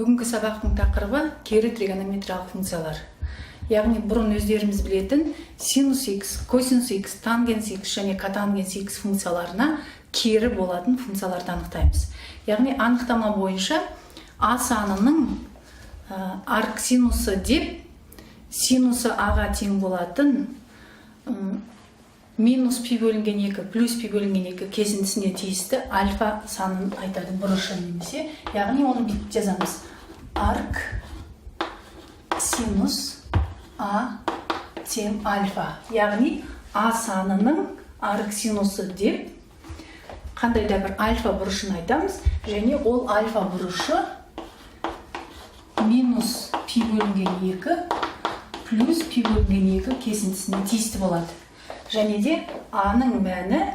Бүгінгі сабақтың тақырыбы кері тригонометриялық функциялар. Яғни бұрын өздеріміз білетін синус x, косинус x, тангенс x және котангенс x функцияларына кері болатын функцияларды анықтаймыз. Яғни анықтама бойынша а санының арк синусы деп синусы аға тең болатын минус пи бөлінген 2 плюс пи бөлінген 2 кесіндісіне тиісті альфа санын айтады, бұрышы немесе. Яғни оны бүйтіп жазамыз. Арк синус а тең альфа. Яғни а санының арк синусы деп қандай да бір альфа бұрышын айтамыз. Және ол альфа бұрышы минус пи бөлінген 2 плюс пи бөлінген 2 кесіндісіне тиісті болады. Және де аның мәні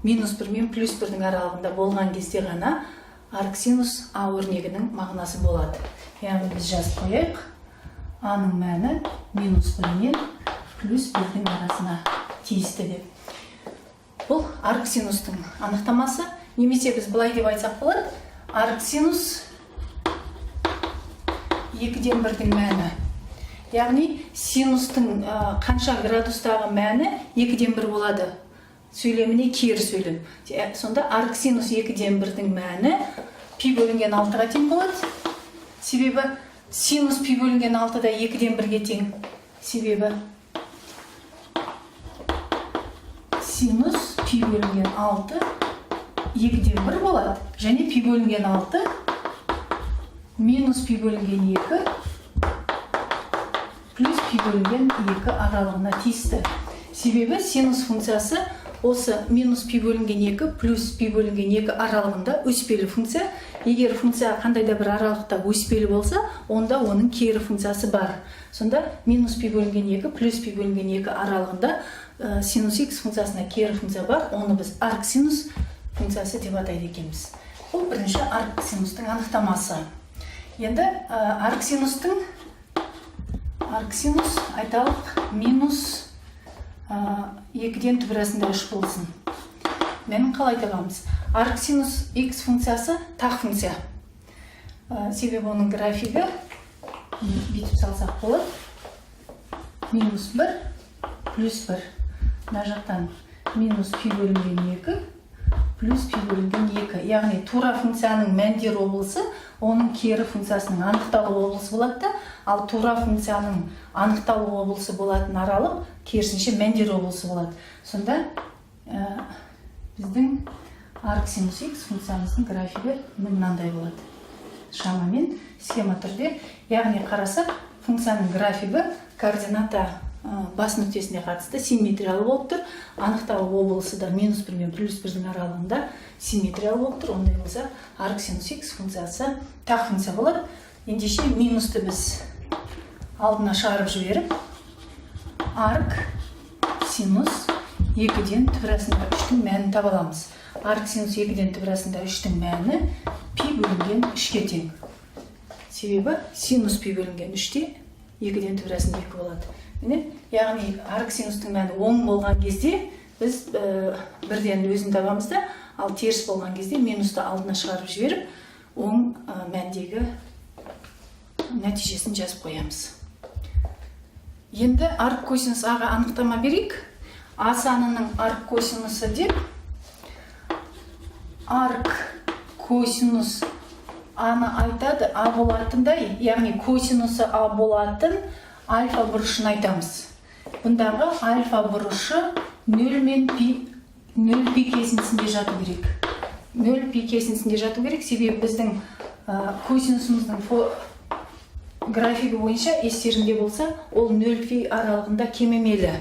минус 1 мен плюс 1-дің аралығында болған кезде ғана арк синус а өрнегінің мағынасы болады. Яғни біз жазып қояйық. Аның мәні минус 1 мен плюс 1-дің арасына тиісті деп. Бұл арк синустың анықтамасы. Немесе біз былай деп айтсақ болады. Арк синус 2-ден 1-дің мәні. Яғни синустың қанша градустағы мәні 2-ден 1 болады. Сөйлеміне кері сөйлем. Сонда арк синус 2-ден 1-дің мәні пи бөлінген 6-ға тең болады. Себебі синус пи бөлінген 6-да 2-ден 1-ге тең. Себебі синус пи бөлінген 6 2-ден 1 болады. Және пи бөлінген 6 минус пи бөлінген 2 плюс пи бөлінген 2 аралығына тиісті. Себебі синус функциясы осы минус пи бөлінген 2 плюс пи бөлінген 2 аралығында өспелі функция. Егер функция қандай да бір аралықта өспелі болса, онда оның кері функциясы бар. Сонда минус пи бөлінген 2 плюс пи бөлінген 2 аралығында синус x функциясына кері функция бар. Оны біз арк синус функциясы деп атайды екенбіз. Бұл бірінші арк синустың анықтамасы. Енді арк синус айталық минус 2-ден түбірасында 3 болсын. Менің қалай табамыз? Арк синус x функциясы тақ функция. Себебі оның графигі бүйтіп салсақ болады. Минус 1 плюс 1. Мына жақтан минус пи бөлінген 2 плюс пи бөлінген 2. Яғни тура функцияның мәндер облысы оның кері функциясының анықталу облысы болады, ал тура функцияның анықталу облысы болатын аралық керісінше мәндер облысы болады. Сонда біздің арк синус x функциямыздың графигі мынандай болады. Шамамен схема түрде. Яғни қарасақ, функцияның графигі координата бас нүктесіне қатысты симметриялы болып тұр. Анықталу облысы да минус 1 мен плюс 1-дің аралығында симметриялы болып тұр. Ондай болса, арк синус x функциясы тақ функция болады. Ендеше минусты біз алдына шығарып жіберіп, арк синус 2-ден түбірасында 3-тің мәнін таба аламыз. Арк синус 2-ден түбірасында 3-тің мәні пи бөлінген 3-ге тең. Себебі синус пи бөлінген 3-те 2-ден түбірасында 2 болады. Яғни арк синустың мәні оң болған кезде біз бірден өзін табамыз да, ал теріс болған кезде минусты алдына шығарып жіберіп, оң мәндегі нәтижесін жазып қоямыз. Енді арк косинус аға анықтама берейік. А санының арк косинусы деп, арк косинус аны айтады, а болатындай, яғни косинусы а болатын альфа бұрышын айтамыз. Бұндағы альфа бұрышы 0 мен пи, 0 пи кесіндісінде жату керек. 0 пи кесіндісінде жату керек, себебі біздің косинусымыздың графигі бойынша естеріңде болса, ол 0 пи аралығында кемемелі.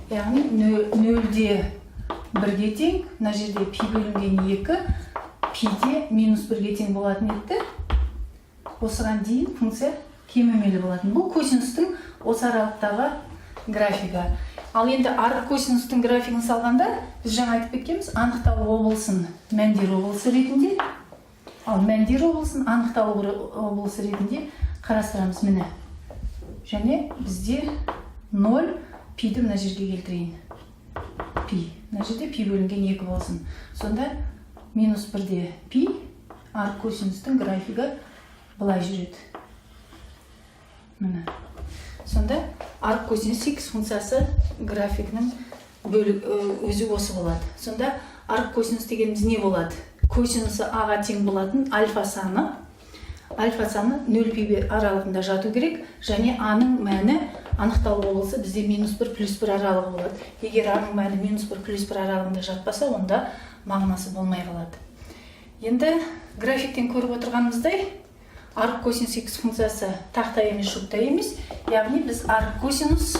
Яғни 0-де 1-ге тең, мына жерде пи бөлінген 2, пи-де минус 1-ге тең болатын еді. Осыған дейін функция кемемелі болатын. Бұл косинустың осы аралықтағы графигі. Ал енді арк косинустың графигін салғанда, біз жаңа айтып кеткенбіз, анықталу облысын мәндер облысы ретінде, ал мәндер облысын анықталу облысы ретінде қарастырамыз міне. Және бізде 0 пиді мына жерге келтірейін. Пи. Мына жерде пи бөлінген 2 болсын. Сонда минус 1-де пи арк косинустың графигі былай жүреді. Міне. Сонда арк косинус x функциясы графикінің өзі осы болады. Сонда арк косинус дегеніміз не болады? Косинусы аға тең болатын альфа саны 0 пи аралығында жату керек, және аның мәні анықталу болса бізде -1 +1 аралығы болады. Егер аның мәні -1 +1 аралығында жатпаса, онда мағынасы болмай қалады. Енді графиктен көріп отырғанымыздай, арк косинус x функциясы тақта емес, жұпта емес. Яғни біз арк косинус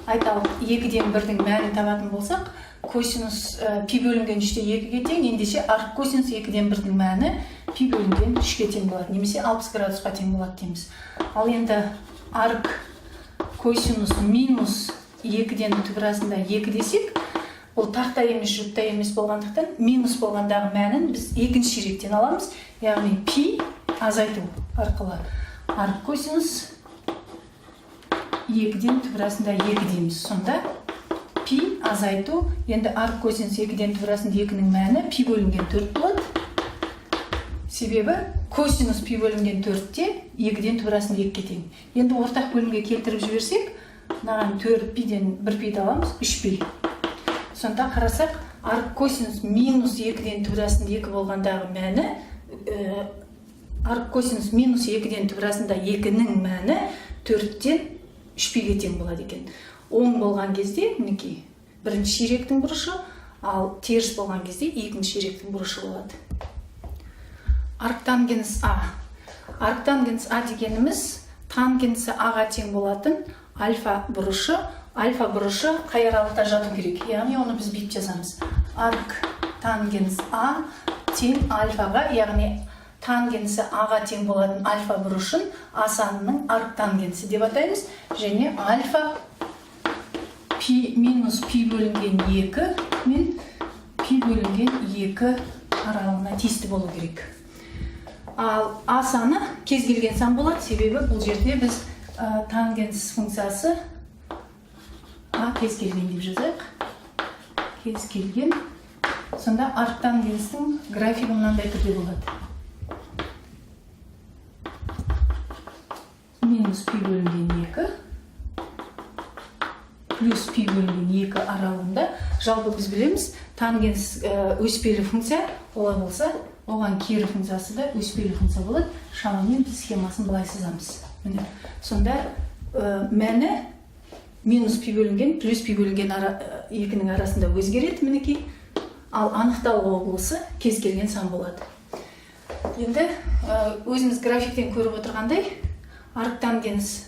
айталық 2-ден 1-дің мәнін табатын болсақ, косинус пи бөлінген 3-те 2-ге тең, ендеше арк косинус 2-ден 1-дің мәні пи бөлінген 3-ге тең болады, немесе 60 градусқа тең болады дейміз. Ал енді арк косинус минус 2-ден түп арасында 2 десек, ол тақта емес, жұпта емес болғандықтан, минус болғандағы мәнін біз екінші ширектен аламыз, яғни пи азайту арқылы арк косинус 2-ден түп арасында 2 дейміз. Сонда пи азайту, енді арк косинус 2-ден түп арасында 2-нің мәні пи бөлінген 4 болады. Себебі косинус пи бөлінген 4-те 2-ден түп арасында 2-ге тең. Енді ортақ бөлімге келтіріп жіберсек, мынаған 4 пиден 1 пиді аламыз, 3 пи. Сонда қарасақ, арк косинус минус 2-ден түп арасында 2 болғандағы мәні, арк косинус минус 2-ден түп арасында 2-нің мәні 4-тен 3 пиге тең болады екен. Оң болған кезде, мінекей, бірінші ширектің бұрышы, ал теріс болған кезде екінші ширектің бұрышы болады. Арктангенс А. Арктангенс А дегеніміз тангенсі Аға тең болатын альфа бұрышы қай аралықта жату керек. Яғни оны біз бүйтіп жазамыз. Арктангенс А тең альфаға, яғни тангенсі Аға тең болатын альфа бұрышын А санының арктангенсі деп атаймыз. Және альфа пи минус пи бөлінген 2 мен пи бөлінген 2 аралығына тиісті болу керек. Ал А саны кез келген сан болады, себебі бұл жерде біз тангенс функциясы А кез келген деп жазайық. Кез келген. Сонда арктангенстің графигі мынандай түрде болады. Минус пи бөлінген 2 плюс пи бөлінген 2 аралығында. Жалпы біз білеміз, тангенс өспелі функция, олай болса, оған кері функциясы да өспелі функция болады. Шамамен біз схемасын былай сызамыз. Сонда мәні минус пи бөлінген, плюс пи бөлінген 2-нің арасында өзгереді, мінекей. Ал анықталу облысы кез келген сан болады. Енді өзіміз графиктен көріп отырғандай, арктангенс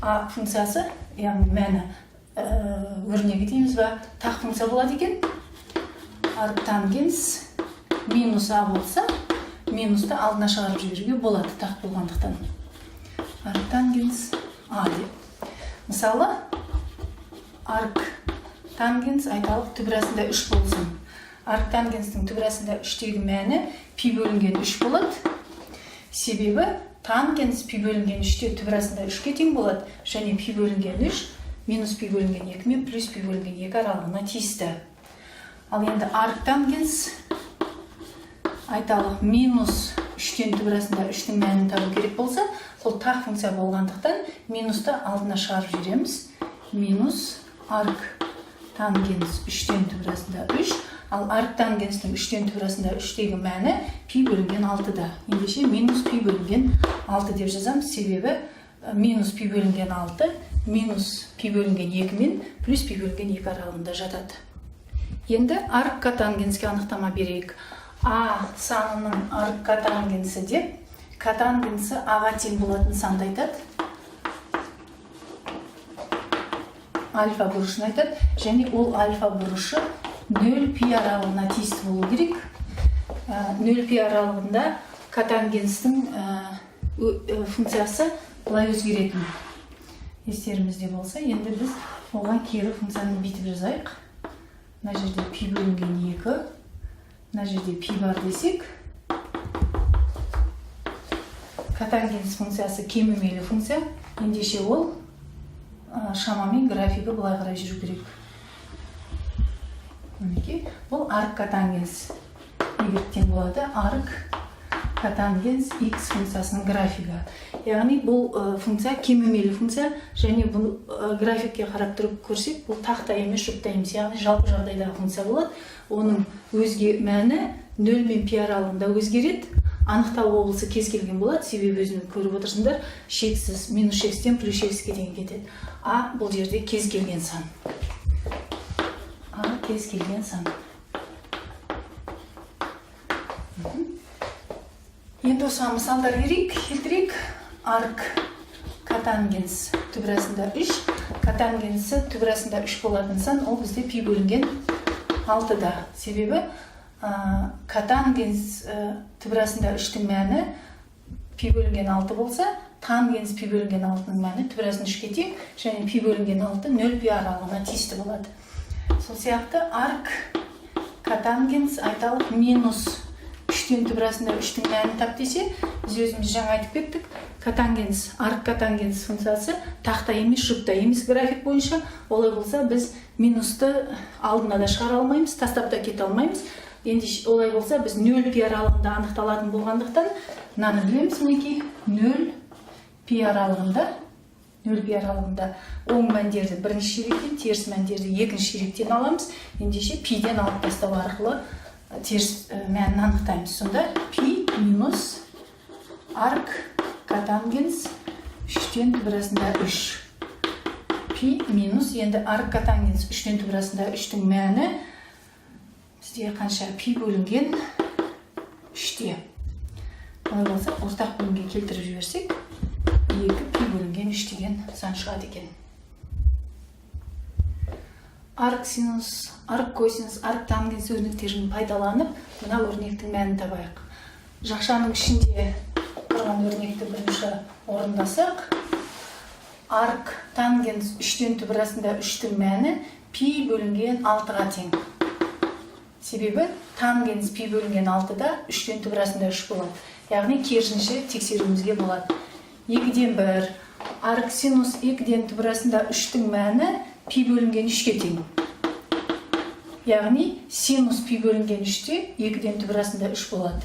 А функциясы, яғни мәні өрнегі дейміз ба, тақ функция болады екен. Арктангенс минус А болса, минусты алдына шығарып жіберуге болады, тақ болғандықтан. Арктангенс А деп. Мысалы, арктангенс айталық түп арасында 3 болсын. Арктангенстің түп арасында 3-тегі мәні пи бөлінген 3 болады. Себебі тангенс пи бөлінген 3-те түп арасында 3-ге тең болады, және пи бөлінген 3 минус пи бөлінген 2 мен плюс пи бөлінген 2 аралығына тиісті. Ал енді арктангенс айталық минус 3-тен түп арасында 3-тің мәнін табу керек болса, сол тақ функция болғандықтан минусты алдына шығарып жібереміз. Минус арктангенс 3-тен түп арасында 3, ал арктангенстің 3-тен түп арасында 3-тегі мәні пи бөлінген 6-да. Ендеше минус пи бөлінген 6 деп жазамыз, себебі минус пи бөлінген 6, минус пи бөлінген 2 мен плюс пи бөлінген 2 аралығында жатады. Енді арк-катангенске анықтама берейік. А санының арк-катангенсі деп, катангенсі Аға тең болатын санды айтады. Альфа бұрышын айтады, және ол альфа бұрышы 0 пи аралығына тиісті болу керек. 0 пи аралығында катангенстің функциясы былай өзгеретін. Естерімізде болса, енді біз оған кері функцияны бүйтіп жазайық. Мына жерде пи бөлінген 2, мына жерде пи бар десек, катангенс функциясы кемімейлі функция, ендеше ол шамамен графигі былай қарай жүру керек. Бұл арк-катангенс егерттен болады. Арк котангенс x функциясының графигі. Яғни бұл функция кемімелі функция, және бұл графикке қарап тұрып көрсек, бұл тақта емес, жұпта емес, яғни жалпы жағдайдағы функция болады. Оның өзге мәні 0 мен пи аралығында өзгереді. Анықтау облысы кез келген болады, себебі өзіңіз көріп отырсыңдар, шексіз, минус шекстен плюс шекске дейін кетеді. А бұл жерде кез келген сан. А кез келген сан. Енді осыған мысалдар келтірейік. Арк котангенс түбірасында 3, котангенсі түбірасында 3 болатын сан, ол бізде пи бөлінген 6-да. Себебі котангенс түбірасында 3-тің мәні пи бөлінген 6 болса, тангенс пи бөлінген 6-ның мәні түбірасында 3-ке тең, және пи бөлінген 6 0 пи аралығына тиісті болады. Сол сияқты арк котангенс айталық минус 3-тен түбірасында 3-тің мәнін тап десе, біз өзіміз жаңа айтып кеттік, котангенс, арк котангенс функциясы тақта емес, жұпта емес график бойынша. Олай болса, біз минусты алдына да шығара алмаймыз, тастап та кете алмаймыз. Енді олай болса, біз 0 пи аралығында анықталатын болғандықтан, мынаны білеміз, мінекей 0 пи аралығында оң мәндерді бірінші ширектен, теріс мәндерді екінші ширектен аламыз. Ендеше пиден алып тастау арқылы теріс мәнін анықтаймыз. Сонда пи минус арк котангенс 3-тен түбірасында 3. Пи минус, енді арк котангенс 3-тен түбірасында 3-тің мәні бізде қанша? Пи бөлінген 3-те. Олай болса, ортақ бөлімге келтіріп жіберсек, 2 пи бөлінген 3 деген сан шығады екен. Арк синус, арк косинус, арк тангенс өрнектерін пайдаланып, мына өрнектің мәнін табайық. Жақшаның ішінде тұрған өрнекті бірінші орындасақ, арк тангенс 3-тен түбірасында 3-тің мәні пи бөлінген 6-ға тең. Себебі тангенс пи бөлінген 6-да 3-тен түбірасында 3 болады. Яғни керісінше тексеруімізге болады. 2-ден 1, арк синус 2-ден түбірасында 3-тің мәні пи бөлінген 3-ке тең. Яғни синус пи бөлінген 3-те 2-ден түбірасында 3 болады.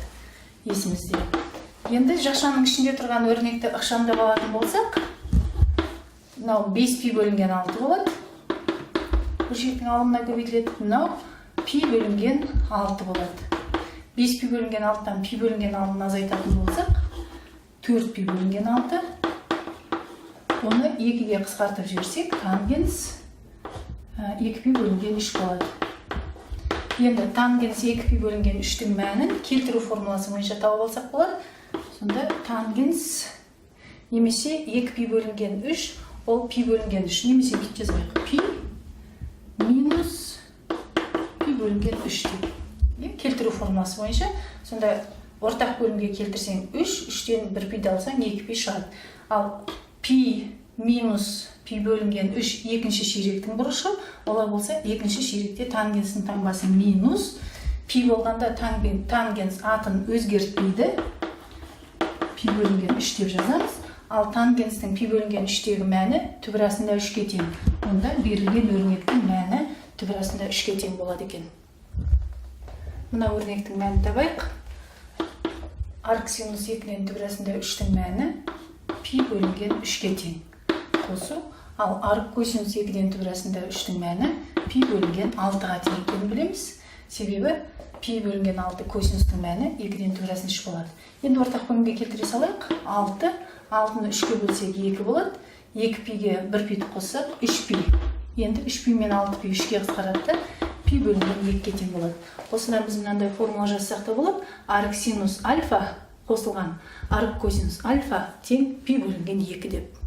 Есімізде. Енді жақшаның ішінде тұрған өрнекті ықшамдап алатын болсақ, мынау 5 пи бөлінген 6 болады. Бөлшектің алымына көбейтіледі. Мынау пи бөлінген 6 болады. 5 пи бөлінген 6-тан пи бөлінген 6-ны азайтатын болсақ, 4 пи бөлінген 6. Оны 2-ге қысқартып жіберсек, тангенс 2 пи бөлінген 3 болады. Енді тангенс 2 пи бөлінген 3-тің мәнін келтіру формуласы бойынша тауып алсақ болады. Сонда тангенс немесе 2 пи бөлінген 3, ол пи бөлінген 3, немесе бүйтіп жазайық. Пи минус пи бөлінген 3 деп. Келтіру формуласы бойынша. Сонда ортақ бөлімге келтірсең 3, 3-тен 1 пиді алсаң 2 пи шығады. Ал пи минус пи бөлінген 3 екінші ширектің бұрышы, олай болса екінші ширекте тангенсінің таңбасы минус, пи болғанда тангенс атын өзгертпейді, пи бөлінген 3 деп жазамыз. Ал тангенстің пи бөлінген 3-тегі мәні түбірасында 3-ке тең. Онда берілген өрнектің мәні түбірасында 3-ке тең болады екен. Мына өрнектің мәнін табайық. Арк синус 2-ден түбірасында 3-тің мәні пи бөлінген 3-ке тең. Қосу. Ал арк косинус 2-ден түбірасында 3-тің мәні пи бөлінген 6-ға тең екенін білеміз. Себебі пи бөлінген 6 косинустың мәні 2-ден түбірасында 3 болады. Енді ортақ бөлімге келтіре салайық. 6-ны 3-ке бөлсек 2 болады. 2 пиге 1 пиді қоссақ 3 пи. Енді 3 пи мен 6 пи 3-ке қысқарады. Пи бөлінген 2-ке тең болады. Осыдан біз мынандай формула жазсақ та болады. Арк синус альфа қосылған арк косинус альфа тең пи бөлінген 2 деп.